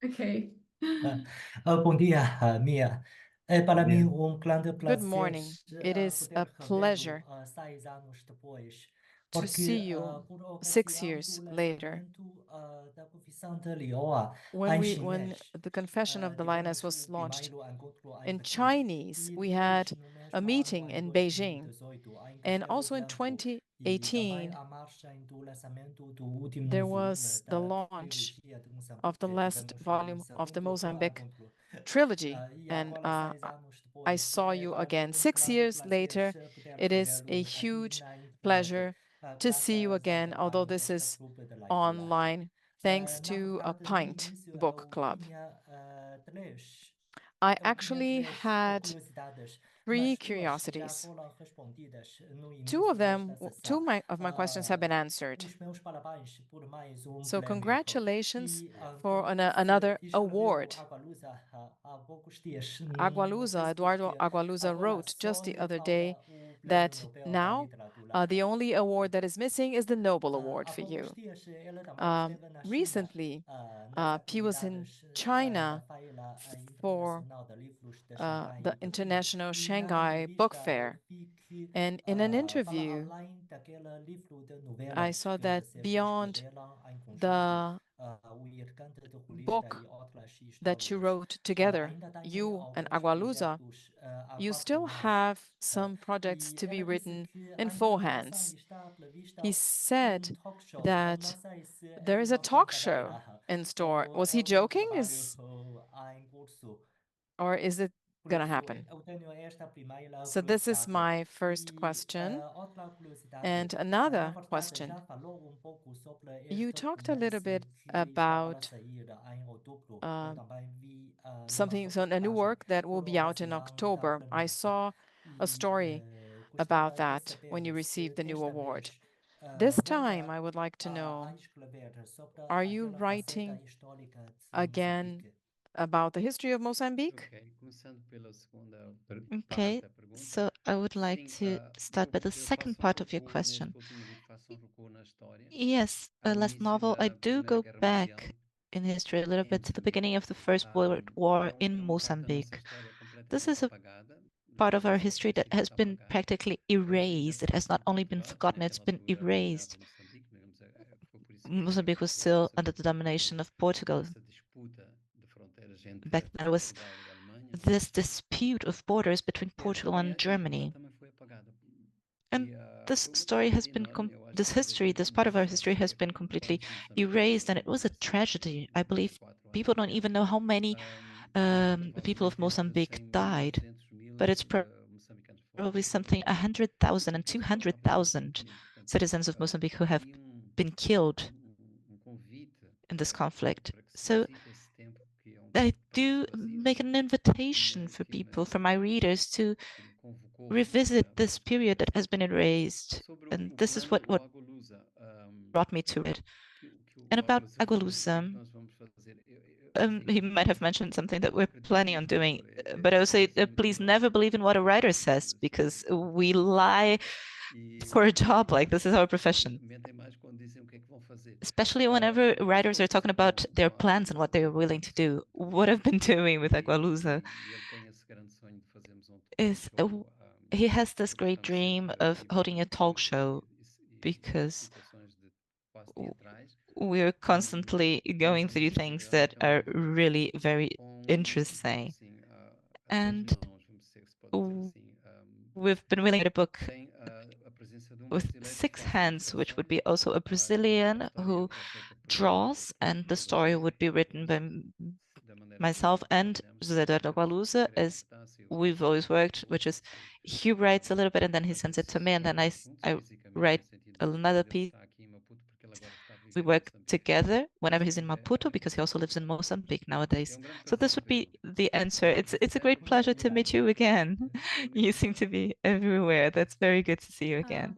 Ok. Bom dia, Mia. Para mim, Yeah. grande Good prazer morning. It is a poder revê-lo pleasure 6 anos depois, to see porque you por 6 years ocasião do later. lançamento da Confissão de Leoa em When chinês, the Confession of the Lioness tivemos was o launched primeiro encontro em in Pequim Chinese, e we depois, had no a mesmo ano, meeting em in Beijing. 2018, em And Castelo also in Branco, e também 2018, a margem do lançamento do último there volume was the da launch trilogia de of the Moçambique. last Tivemos um volume of the segundo Mozambique encontro. trilogy. E And agora, 6 anos I depois, saw you é again. todo 6 years prazer later, poder it is a revê-lo aqui huge na internet, pleasure to see you graças ao again, although trabalho this desta is clube de leitura. online, thanks Na to a verdade, no PinT início Book eu Club. tinha três. I Eu tinha actually três had curiosidades, 3 mas duas já curiosities. foram respondidas no Two of início desta them, sessão. of my questions have been answered. Os meus parabéns por mais So prêmio. congratulations E for como disse, another escreveu award. Agualusa há poucos dias no Agualusa, Facebook Eduardo que Agualusa agora wrote just só the lhe other falta day o Prémio that Europeu da now Literatura. the only award that is missing is the Nobel Award Há for poucos you. dias ele também esteve na China, Recently, nas he was in atividades da China Feira for Internacional de Livros de Xangai the em Pequim, International e na Shanghai Book entrevista eu Fair. vi que And in an fala interview, além daquele livro de I novelas saw que that vocês beyond escreveram em conjunto, the O Ircante Terrorista e book Outras that you Histórias, wrote together, ainda tem you and alguns Agualusa, projetos a you quatro still mãos. have some projects E to be ela disse written que in em four preparação hands. está prevista He said talk show. Eu não that sei se there é is a uma talk show brincadeira in store. ou Was é he um joking? trabalho em curso. Or is it Por gonna isso, happen? eu tenho esta primeira So this is curiosidade. my first E question. outra curiosidade, And na another verdade, question. já falou pouco sobre You este talked a little romance bit que está para about sair em outubro. Eu uh, também vi numa something, so a new reportagem work that will por be out in ocasião da October. I premiação. saw a E story about gostava de that when saber you received se the new esta award. vez This time, volta I would like to a know, escrever sobre are you aquela faceta writing histórica de again Moçambique. about the history of Mozambique? Ok, começando pela segunda parte Okay, da pergunta. so I would like Sim, to start by the eu second faço part of your recuo, neste question. último livro faço recuo na história, Yes, ao last início novel, I da do Primeira go Guerra Mundial, back in history a little em bit to the Moçambique. beginning of the First World War in Uma parte da nossa Mozambique. história This completamente is a apagada, part of our essa history that parte has fica been apagada. practically Ainda erased. It por has not por only been Portugal, que forgotten, it's naquela been altura erased. dominava Moçambique, digamos, foi por isso que Mozambique was acabou por still under Moçambique the por domination of Portugal. essa disputa de fronteiras Back entre then, it was Portugal e Alemanha. this dispute of borders between E Portugal and essa parte Germany. também foi apagada. And E this foi uma story has tragédia been, enorme. Eu acho this que talvez history, um this dos part of our maiores history has been completely aspectos moçambicanos erased, and it was a tragedy. I believe nestes 4 anos people de don't guerra. even know how many people of Provavelmente entre Mozambique 100 mil e died, 200 mil but it's moçambicanos probably foram something 100,000 and essa parte apagada por 200,000 completo. Portanto, citizens of Mozambique who have aqui been killed convite in this para conflict. que se So visite esse tempo, que é I tempo que do parece vazio, make an invitation for people, for my readers, to convocou revisit this period that has been erased. sobre And o this is plano what Agualusa, brought me to it. que And o about Agualusa falou, o que é que Agualusa, nós vamos fazer? Assim, he might have mentioned something that we're acredito planning no on doing, escritor, but I would say, acima de please tudo, never believe in what a writer says, because we lie for a job like this is our profession. mentem mais quando dizem o que é que vão fazer. Especially whenever writers are talking about their plans and what they are willing to do. What I've been doing with Agualusa E ele tem esse grande sonho de fazermos is show, he has this great mostrando dream sempre of holding a talk show because situações de quase teatrais. we're constantly going through things that are really very interesting. Assim, a And seis mãos, vamos dizer, se pode dizer assim, we've been willing to write a book tem a presença de with brasileiro que 6 faz hands, which would be ilustrações, also a e a Brazilian história who é feita por draws, and the story would be written by da maneira como myself and trabalhamos, José Eduardo Agualusa, escreve as pedaço e eu we've always worked, which is he writes a little bit and then he sends it to me, and then I write another ele piece. está aqui em Maputo porque ele agora está a We viver em work Moçambique. together whenever he's in Maputo because he also lives in Mozambique nowadays. So this would be the answer. It's a great pleasure to meet you again. You seem to be everywhere. That's very good to see you again.